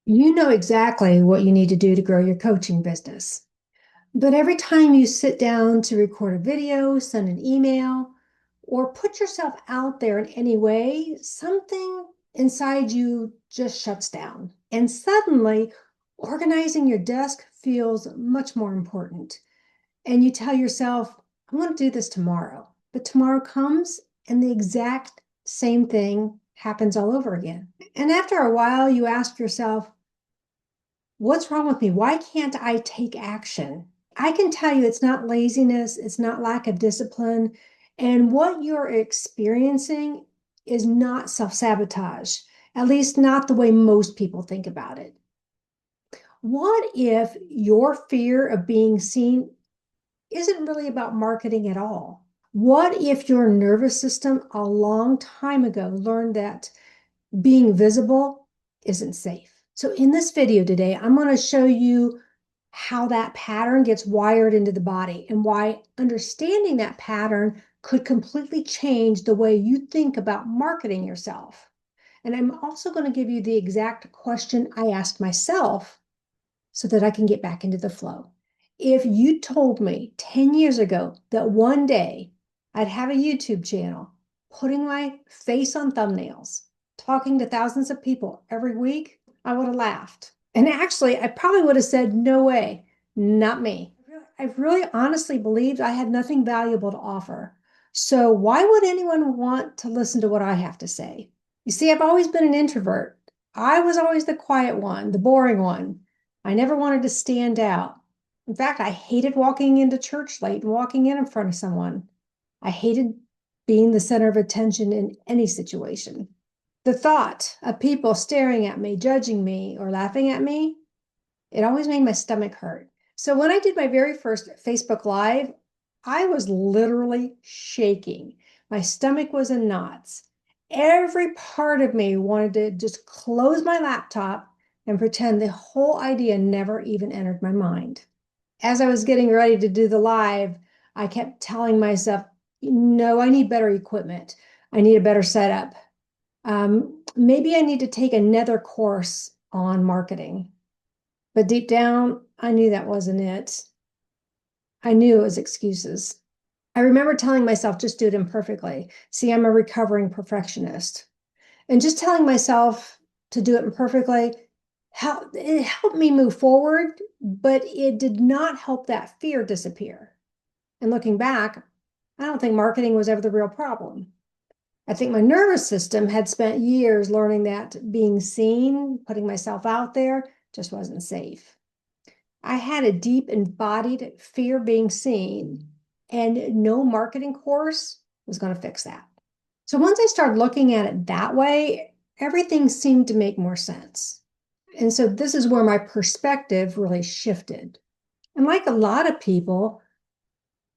You know exactly what you need to do to grow your coaching business. But every time you sit down to record a video, send an email, or put yourself out there in any way, something inside you just shuts down. And suddenly, organizing your desk feels much more important. And you tell yourself, I'm going to do this tomorrow. But tomorrow comes and the exact same thing happens all over again. And after a while, you ask yourself, what's wrong with me? Why can't I take action? I can tell you it's not laziness, it's not lack of discipline. And what you're experiencing is not self-sabotage, at least not the way most people think about it. What if your fear of being seen isn't really about marketing at all? What if your nervous system a long time ago learned that being visible isn't safe? So in this video today, I'm going to show you how that pattern gets wired into the body and why understanding that pattern could completely change the way you think about marketing yourself. And I'm also going to give you the exact question I asked myself so that I can get back into the flow. If you told me 10 years ago that one day I'd have a YouTube channel, putting my face on thumbnails, talking to thousands of people every week, I would have laughed. And actually, I probably would have said, no way, not me. I really honestly believed I had nothing valuable to offer. So why would anyone want to listen to what I have to say? You see, I've always been an introvert. I was always the quiet one, the boring one. I never wanted to stand out. In fact, I hated walking into church late and walking in front of someone. I hated being the center of attention in any situation. The thought of people staring at me, judging me, or laughing at me, it always made my stomach hurt. So when I did my very first Facebook Live, I was literally shaking. My stomach was in knots. Every part of me wanted to just close my laptop and pretend the whole idea never even entered my mind. As I was getting ready to do the live, I kept telling myself, no, I need better equipment. I need a better setup. Maybe I need to take another course on marketing. But deep down, I knew that wasn't it. I knew it was excuses. I remember telling myself, just do it imperfectly. See, I'm a recovering perfectionist. And just telling myself to do it imperfectly, it helped me move forward, but it did not help that fear disappear. And looking back, I don't think marketing was ever the real problem. I think my nervous system had spent years learning that being seen, putting myself out there, just wasn't safe. I had a deep embodied fear of being seen, and no marketing course was going to fix that. So once I started looking at it that way, everything seemed to make more sense. And so this is where my perspective really shifted. And like a lot of people,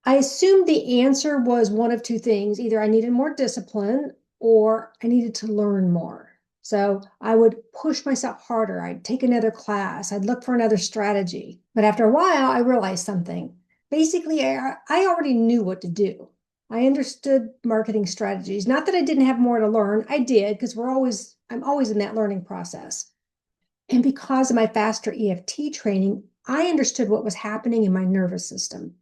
I assumed the answer was one of two things. Either I needed more discipline or I needed to learn more. So I would push myself harder. I'd take another class. I'd look for another strategy. But after a while, I realized something. Basically, I already knew what to do. I understood marketing strategies. Not that I didn't have more to learn. I did, because I'm always in that learning process. And because of my FasterEFT training, I understood what was happening in my nervous system.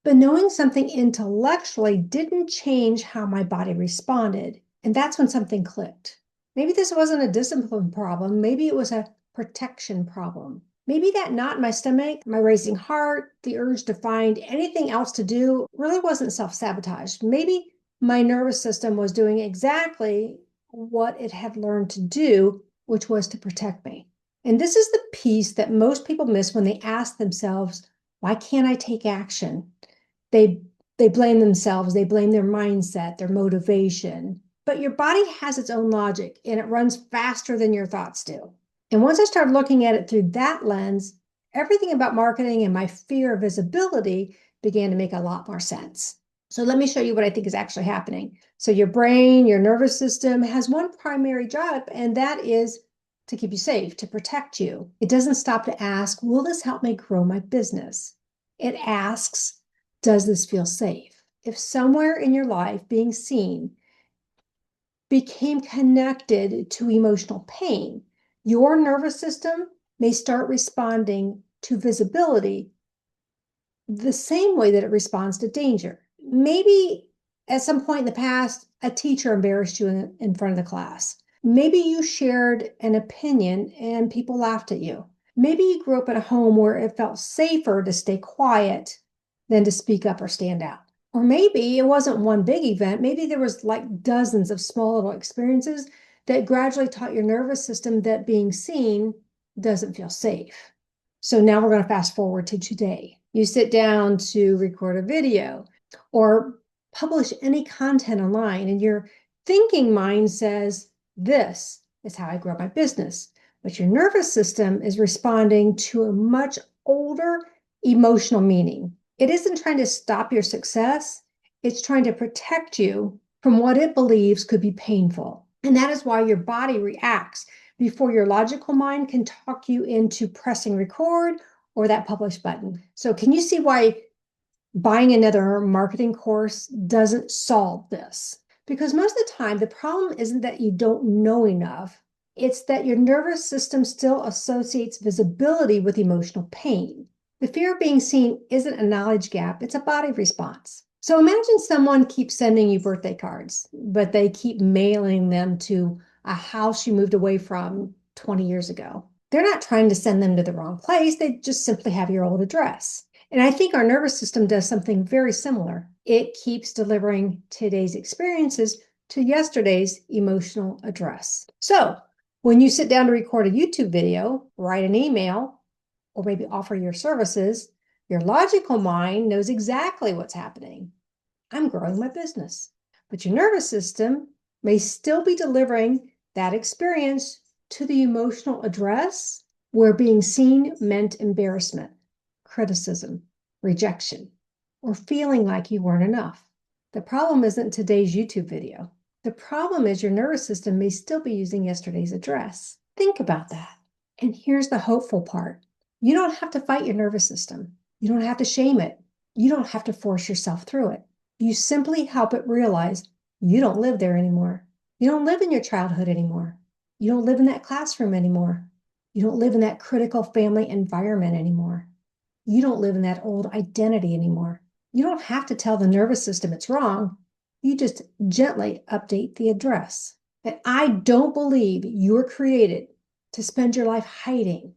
But knowing something intellectually didn't change how my body responded. And that's when something clicked. Maybe this wasn't a discipline problem. Maybe it was a protection problem. Maybe that knot in my stomach, my racing heart, the urge to find anything else to do really wasn't self-sabotage. Maybe my nervous system was doing exactly what it had learned to do, which was to protect me. And this is the piece that most people miss when they ask themselves, why can't I take action? They blame themselves, they blame their mindset, their motivation. But your body has its own logic and it runs faster than your thoughts do. And once I started looking at it through that lens, everything about marketing and my fear of visibility began to make a lot more sense. So let me show you what I think is actually happening. So your brain, your nervous system has one primary job, and that is to keep you safe, to protect you. It doesn't stop to ask, will this help me grow my business? It asks, does this feel safe? If somewhere in your life being seen became connected to emotional pain, your nervous system may start responding to visibility the same way that it responds to danger. Maybe at some point in the past, a teacher embarrassed you in front of the class. Maybe you shared an opinion and people laughed at you. Maybe you grew up in a home where it felt safer to stay quiet than to speak up or stand out. Or maybe it wasn't one big event. Maybe there was like dozens of small little experiences that gradually taught your nervous system that being seen doesn't feel safe. So now we're going to fast forward to today. You sit down to record a video or publish any content online, and your thinking mind says, this is how I grow my business. But your nervous system is responding to a much older emotional meaning. It isn't trying to stop your success, it's trying to protect you from what it believes could be painful. And that is why your body reacts before your logical mind can talk you into pressing record or that publish button. So can you see why buying another marketing course doesn't solve this? Because most of the time, the problem isn't that you don't know enough. It's that your nervous system still associates visibility with emotional pain. The fear of being seen isn't a knowledge gap, it's a body response. So imagine someone keeps sending you birthday cards, but they keep mailing them to a house you moved away from 20 years ago. They're not trying to send them to the wrong place, they just simply have your old address. And I think our nervous system does something very similar. It keeps delivering today's experiences to yesterday's emotional address. So when you sit down to record a YouTube video, write an email, or maybe offer your services, your logical mind knows exactly what's happening. I'm growing my business. But your nervous system may still be delivering that experience to the emotional address where being seen meant embarrassment, criticism, rejection, or feeling like you weren't enough. The problem isn't today's YouTube video. The problem is your nervous system may still be using yesterday's address. Think about that. And here's the hopeful part. You don't have to fight your nervous system. You don't have to shame it. You don't have to force yourself through it. You simply help it realize you don't live there anymore. You don't live in your childhood anymore. You don't live in that classroom anymore. You don't live in that critical family environment anymore. You don't live in that old identity anymore. You don't have to tell the nervous system it's wrong. You just gently update the address. And I don't believe you were created to spend your life hiding.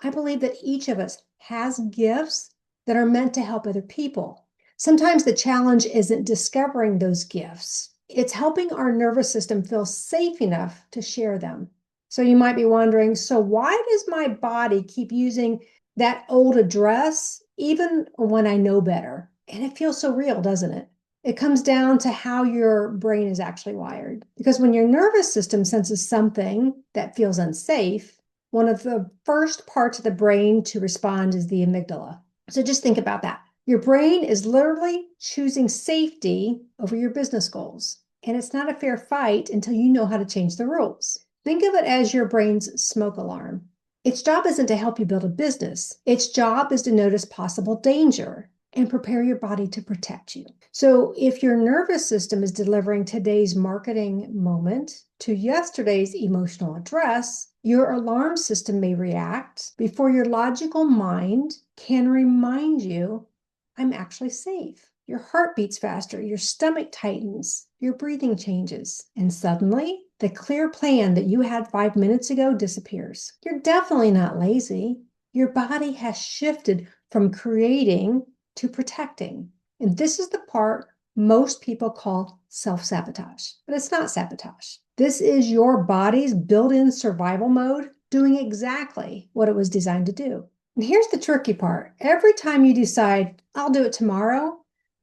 I believe that each of us has gifts that are meant to help other people. Sometimes the challenge isn't discovering those gifts. It's helping our nervous system feel safe enough to share them. So you might be wondering, so why does my body keep using that old address even when I know better? And it feels so real, doesn't it? It comes down to how your brain is actually wired. Because when your nervous system senses something that feels unsafe, one of the first parts of the brain to respond is the amygdala. So just think about that. Your brain is literally choosing safety over your business goals. And it's not a fair fight until you know how to change the rules. Think of it as your brain's smoke alarm. Its job isn't to help you build a business. Its job is to notice possible danger and prepare your body to protect you. So if your nervous system is delivering today's marketing moment to yesterday's emotional address, your alarm system may react before your logical mind can remind you, I'm actually safe. Your heart beats faster, your stomach tightens, your breathing changes, and suddenly the clear plan that you had 5 minutes ago disappears. You're definitely not lazy. Your body has shifted from creating to protecting. And this is the part most people call self-sabotage, but it's not sabotage. This is your body's built-in survival mode doing exactly what it was designed to do. And here's the tricky part. Every time you decide, I'll do it tomorrow,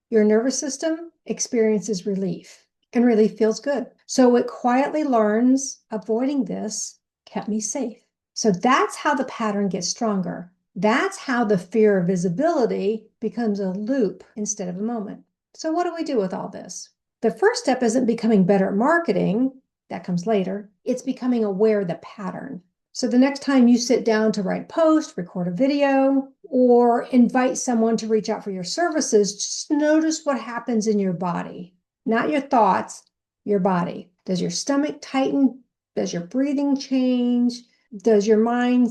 your nervous system experiences relief, and relief feels good. So it quietly learns, avoiding this kept me safe. So that's how the pattern gets stronger. That's how the fear of visibility becomes a loop instead of a moment. So what do we do with all this? The first step isn't becoming better at marketing. That comes later. It's becoming aware of the pattern. So the next time you sit down to write a post, record a video, or invite someone to reach out for your services, just notice what happens in your body, not your thoughts, your body. Does your stomach tighten? Does your breathing change? Does your mind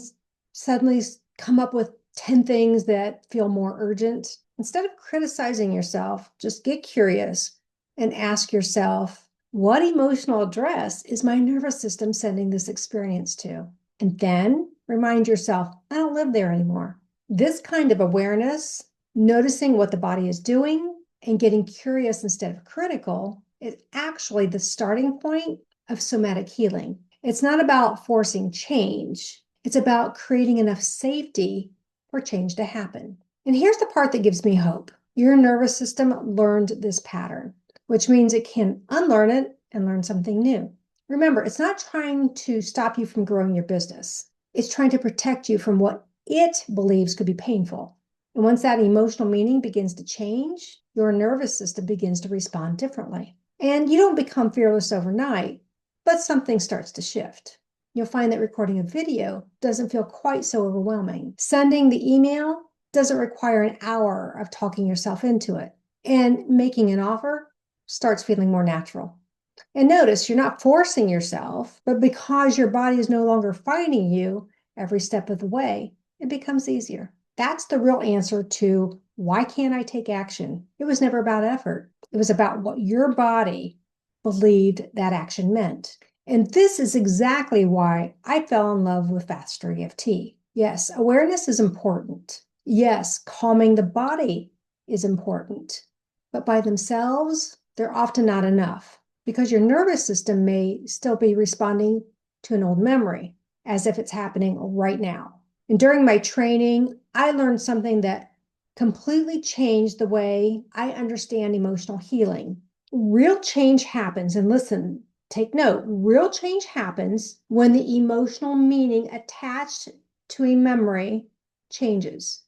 suddenly come up with 10 things that feel more urgent. Instead of criticizing yourself, just get curious and ask yourself, what emotional address is my nervous system sending this experience to? And then remind yourself, I don't live there anymore. This kind of awareness, noticing what the body is doing and getting curious instead of critical, is actually the starting point of somatic healing. It's not about forcing change. It's about creating enough safety for change to happen. And here's the part that gives me hope. Your nervous system learned this pattern, which means it can unlearn it and learn something new. Remember, it's not trying to stop you from growing your business. It's trying to protect you from what it believes could be painful. And once that emotional meaning begins to change, your nervous system begins to respond differently. And you don't become fearless overnight, but something starts to shift. You'll find that recording a video doesn't feel quite so overwhelming. Sending the email doesn't require an hour of talking yourself into it. And making an offer starts feeling more natural. And notice you're not forcing yourself, but because your body is no longer fighting you every step of the way, it becomes easier. That's the real answer to why can't I take action? It was never about effort. It was about what your body believed that action meant. And this is exactly why I fell in love with FasterEFT. Yes, awareness is important. Yes, calming the body is important. But by themselves, they're often not enough because your nervous system may still be responding to an old memory as if it's happening right now. And during my training, I learned something that completely changed the way I understand emotional healing. Real change happens, and listen, take note, real change happens when the emotional meaning attached to a memory changes.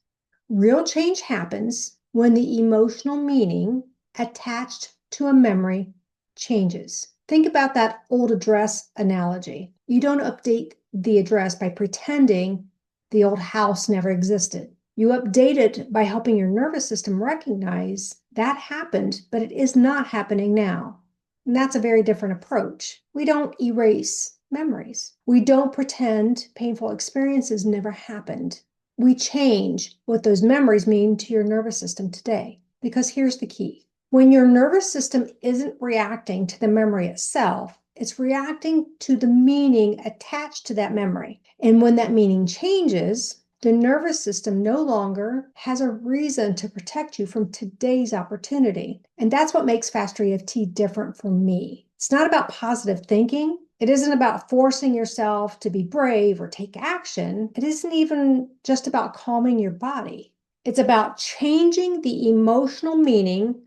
Real change happens when the emotional meaning attached to a memory changes. Think about that old address analogy. You don't update the address by pretending the old house never existed. You update it by helping your nervous system recognize that happened, but it is not happening now. And that's a very different approach. We don't erase memories. We don't pretend painful experiences never happened. We change what those memories mean to your nervous system today. Because here's the key. When your nervous system isn't reacting to the memory itself, it's reacting to the meaning attached to that memory. And when that meaning changes, the nervous system no longer has a reason to protect you from today's opportunity. And that's what makes FasterEFT different from me. It's not about positive thinking. It isn't about forcing yourself to be brave or take action. It isn't even just about calming your body. It's about changing the emotional meaning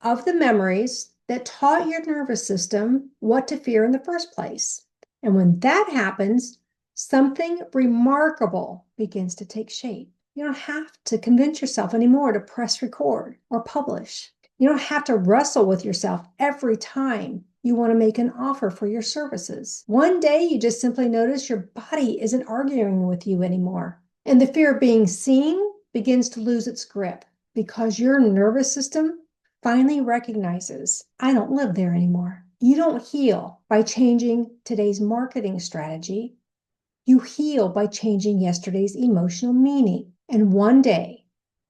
of the memories that taught your nervous system what to fear in the first place. And when that happens, something remarkable begins to take shape. You don't have to convince yourself anymore to press record or publish. You don't have to wrestle with yourself every time you want to make an offer for your services. One day, you just simply notice your body isn't arguing with you anymore. And the fear of being seen begins to lose its grip because your nervous system finally recognizes, I don't live there anymore. You don't heal by changing today's marketing strategy. You heal by changing yesterday's emotional meaning. And one day,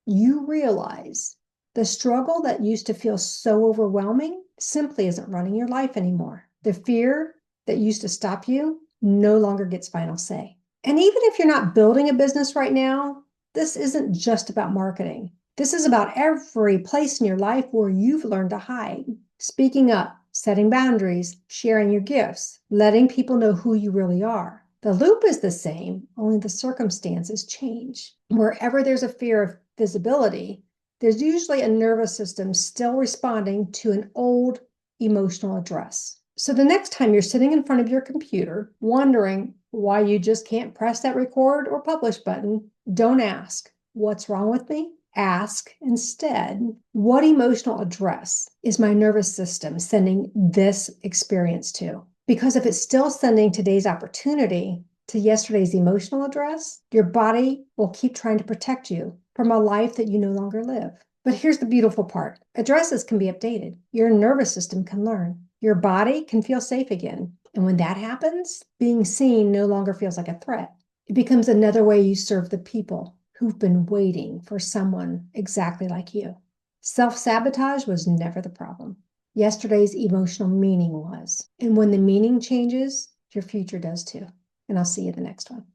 you realize the struggle that used to feel so overwhelming simply isn't running your life anymore. The fear that used to stop you no longer gets final say. And even if you're not building a business right now, this isn't just about marketing. This is about every place in your life where you've learned to hide. Speaking up, setting boundaries, sharing your gifts, letting people know who you really are. The loop is the same, only the circumstances change. Wherever there's a fear of visibility, there's usually a nervous system still responding to an old emotional address. So the next time you're sitting in front of your computer, wondering why you just can't press that record or publish button, don't ask, what's wrong with me? Ask instead, what emotional address is my nervous system sending this experience to? Because if it's still sending today's opportunity to yesterday's emotional address, your body will keep trying to protect you from a life that you no longer live. But here's the beautiful part. Addresses can be updated. Your nervous system can learn. Your body can feel safe again. And when that happens, being seen no longer feels like a threat. It becomes another way you serve the people who've been waiting for someone exactly like you. Self-sabotage was never the problem. Yesterday's emotional meaning was. And when the meaning changes, your future does too. And I'll see you in the next one.